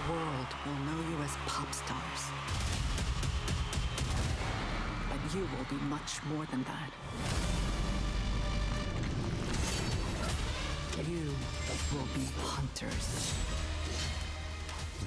world will know you as pop stars. But you will be much more than that. You will be hunters.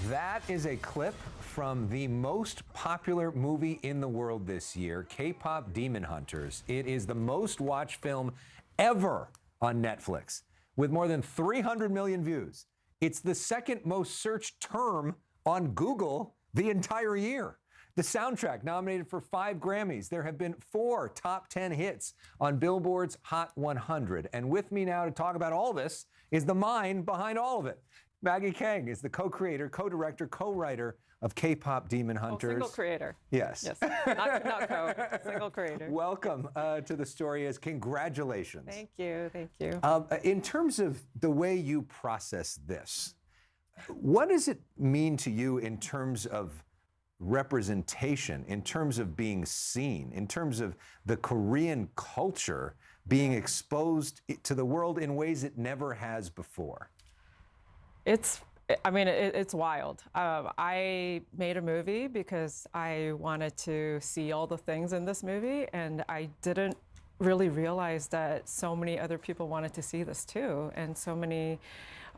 That is a clip from the most popular movie in the world this year, K-pop Demon Hunters. It is the most watched film ever on Netflix, with more than 300 million views. It's the second most searched term on Google the entire year. The soundtrack nominated for 5 Grammys. There have been 4 top 10 hits on Billboard's Hot 100. And with me now to talk about all this is the mind behind all of it. Maggie Kang is the co-creator, co-director, co-writer of K-pop Demon Hunters. Single creator. Yes. Yes, not co, single creator. Welcome to The Story Is. Congratulations. Thank you, thank you. In terms of the way you process this, what does it mean to you in terms of representation, in terms of being seen, in terms of the Korean culture being exposed to the world in ways it never has before? It's wild. I made a movie because I wanted to see all the things in this movie, and I didn't really realize that so many other people wanted to see this too, and so many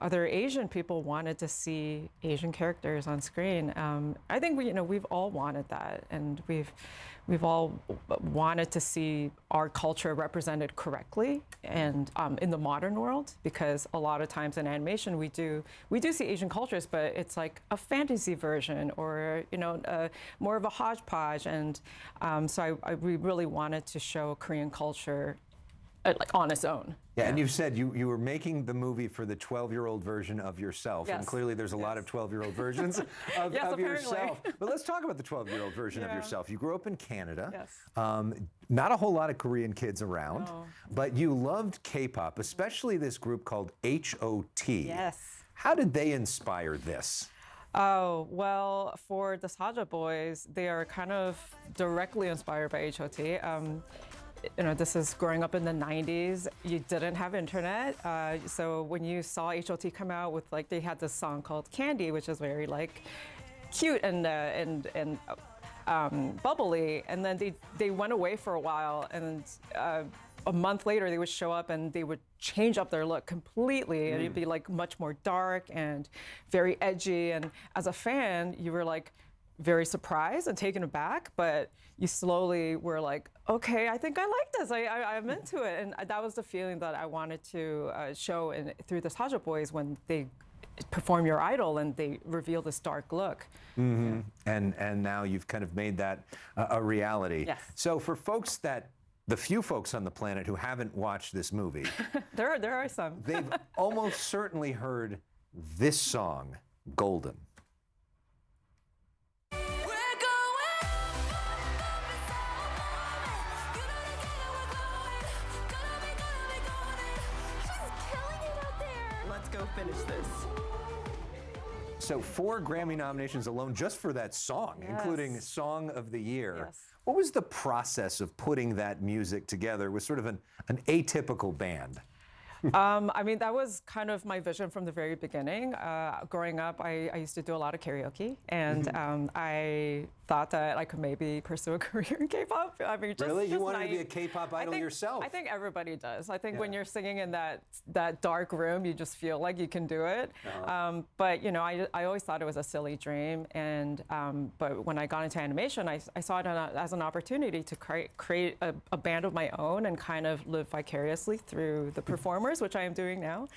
other Asian people wanted to see Asian characters on screen. I think we've all wanted that, and we've all wanted to see our culture represented correctly and in the modern world, because a lot of times in animation we do see Asian cultures, but it's like a fantasy version or more of a hodgepodge, and so we really wanted to show Korean culture like on its own. Yeah, and you've said you were making the movie for the 12-year-old version of yourself, Yes. and clearly there's a lot of 12-year-old versions of, Yes, of apparently. yourself. But let's talk about the 12-year-old version of yourself. You grew up in Canada. Yes. Not a whole lot of Korean kids around, No. but you loved K-pop, especially this group called H.O.T. Yes. How did they inspire this? Oh, well, for the Saja Boys, they are kind of directly inspired by H.O.T. This is growing up in the 90s. You didn't have internet. So when you saw H.O.T. come out with, they had this song called Candy, which is very, cute and bubbly. And then they went away for a while, and a month later they would show up and they would change up their look completely. And it'd be much more dark and very edgy. And as a fan, you were very surprised and taken aback, but you slowly were like, okay, I think I like this. I'm into it. And that was the feeling that I wanted to show through the Saja Boys when they perform Your Idol and they reveal this dark look. Mm-hmm. Yeah. And now you've kind of made that a reality. Yes. So for the few folks on the planet who haven't watched this movie, there are some. They've almost certainly heard this song, Golden. Let's go finish this. So 4 Grammy nominations alone just for that song, Yes. including Song of the Year. Yes. What was the process of putting that music together with sort of an atypical band? That was kind of my vision from the very beginning. Growing up, I used to do a lot of karaoke, and I thought that I could maybe pursue a career in K-pop. Really? You wanted to be a naive. K-pop idol yourself? I think everybody does. I think when you're singing in that dark room, you just feel like you can do it. But I always thought it was a silly dream, and but when I got into animation, I saw it as an opportunity to create a band of my own and kind of live vicariously through the performers, which I am doing now.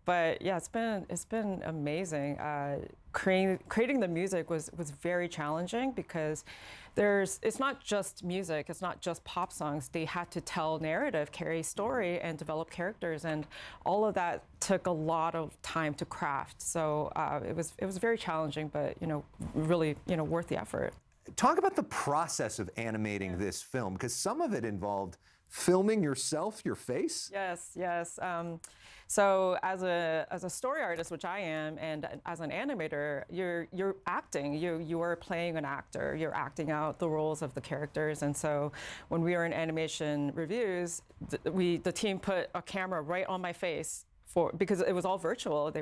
But yeah, it's been amazing. Creating the music was very challenging because it's not just music, it's not just pop songs. They had to tell narrative, carry story, and develop characters, and all of that took a lot of time to craft. So it was very challenging, but really worth the effort. Talk about the process of animating this film, because some of it involved filming yourself, your face? Yes. So as a story artist, which I am, and as an animator, you're acting. You are playing an actor. You're acting out the roles of the characters. And so when we were in animation reviews, the team put a camera right on my face because it was all virtual.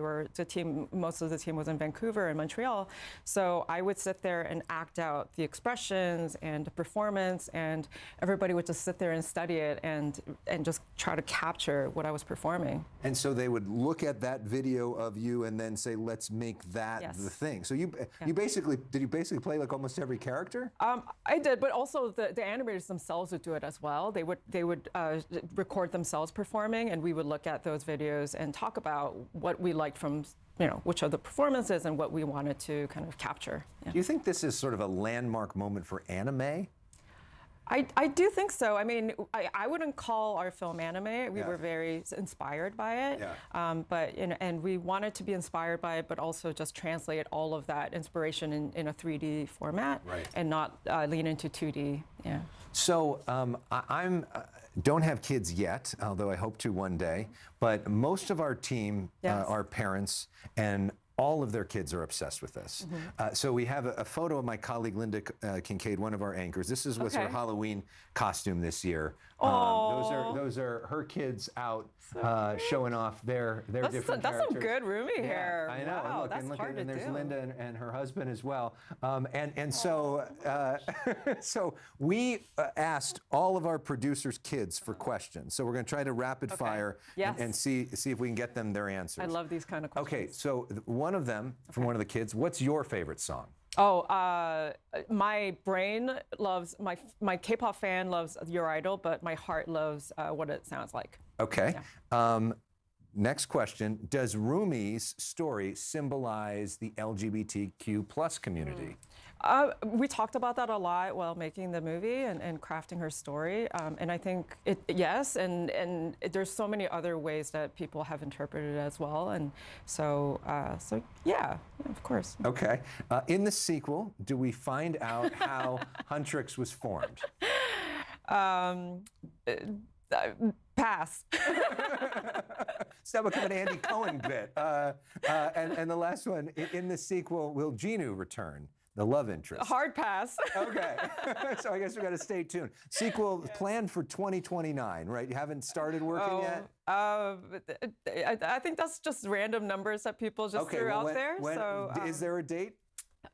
Most of the team was in Vancouver and Montreal. So I would sit there and act out the expressions and the performance, and everybody would just sit there and study it and just try to capture what I was performing. And so they would look at that video of you and then say, let's make that Yes. the thing. So did you basically play like almost every character? I did, but also the animators themselves would do it as well. They would record themselves performing, and we would look at those videos and talk about what we liked from, which of the performances and what we wanted to kind of capture. Yeah. Do you think this is sort of a landmark moment for anime? I do think so. I mean, I wouldn't call our film anime. We were very inspired by it. Yeah. And we wanted to be inspired by it, but also just translate all of that inspiration in a 3D format, Right. and not lean into 2D. Yeah. So I don't have kids yet, although I hope to one day. But most of our team Yes. are parents, and all of their kids are obsessed with this. So we have a photo of my colleague Linda Kincaid, one of our anchors. This was her Okay. Halloween costume this year. Those are her kids out showing off their different That's characters. some good roomie Yeah, hair. I know. Wow, Look, that's and hard to there's do. Linda and her husband as well. So we asked all of our producers' kids for questions. So we're going to try to rapid fire Yes. and see if we can get them their answers. I love these kind of questions. Okay, so one of them from one of the kids. What's your favorite song? Oh, my brain loves my K-pop fan loves Your Idol, but my heart loves What It Sounds Like. Okay. Next question. Does Rumi's story symbolize the LGBTQ plus community? We talked about that a lot while making the movie and crafting her story, and I think yes, and there's so many other ways that people have interpreted it as well, and so yeah, of course. Okay. In the sequel, do we find out how Huntrix was formed? Pass. That became an Andy Cohen bit. And the last one, in the sequel, will Genu return, the love interest? Hard pass. Okay. So I guess we got to stay tuned. Sequel planned for 2029, right? You haven't started working yet? I think that's just random numbers that people just threw out there. Is there a date?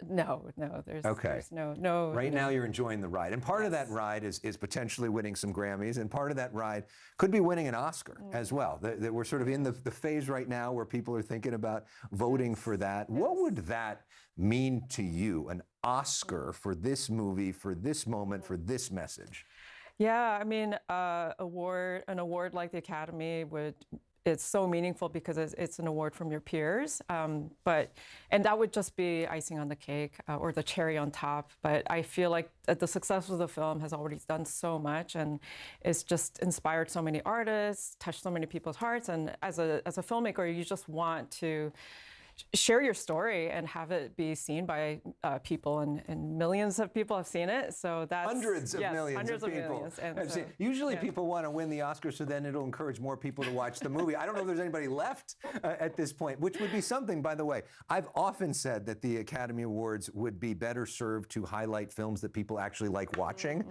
No, there's no. Right now you're enjoying the ride. And part of that ride is potentially winning some Grammys, and part of that ride could be winning an Oscar as well. That we're sort of in the phase right now where people are thinking about voting for that. What would that mean to you, an Oscar for this movie, for this moment, for this message? Yeah, I mean, an award like the Academy it's so meaningful because it's an award from your peers, and that would just be icing on the cake or the cherry on top. But I feel like the success of the film has already done so much, and it's just inspired so many artists, touched so many people's hearts. And as a filmmaker, you just want to share your story and have it be seen by people, and millions of people have seen it. So that's hundreds of millions of people. Millions. And usually people want to win the Oscar, so then it'll encourage more people to watch the movie. I don't know if there's anybody left at this point, which would be something, by the way. I've often said that the Academy Awards would be better served to highlight films that people actually like watching.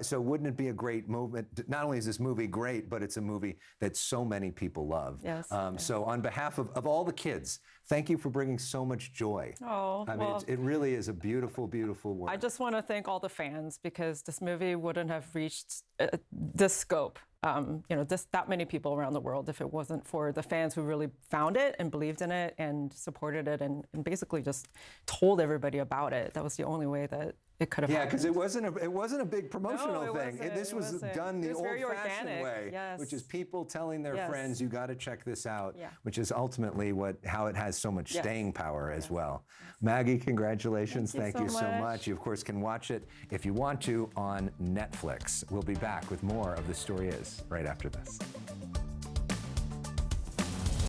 So wouldn't it be a great movement? Not only is this movie great, but it's a movie that so many people love. Yes. So on behalf of all the kids, thank you for bringing so much joy. I mean, it really is a beautiful, beautiful work. I just want to thank all the fans, because this movie wouldn't have reached this scope, that many people around the world, if it wasn't for the fans who really found it and believed in it and supported it and basically just told everybody about it. That was the only way that it could have happened. Because it wasn't a big promotional thing. Wasn't. This was done the old-fashioned way, yes. which is people telling their Yes. friends, "You got to check this out," Yeah. which is ultimately how it has so much Yes. staying power as well. Maggie, congratulations! Thank Thank you you so so much. much. You of course can watch it if you want to on Netflix. We'll be back with more of The Story Is right after this.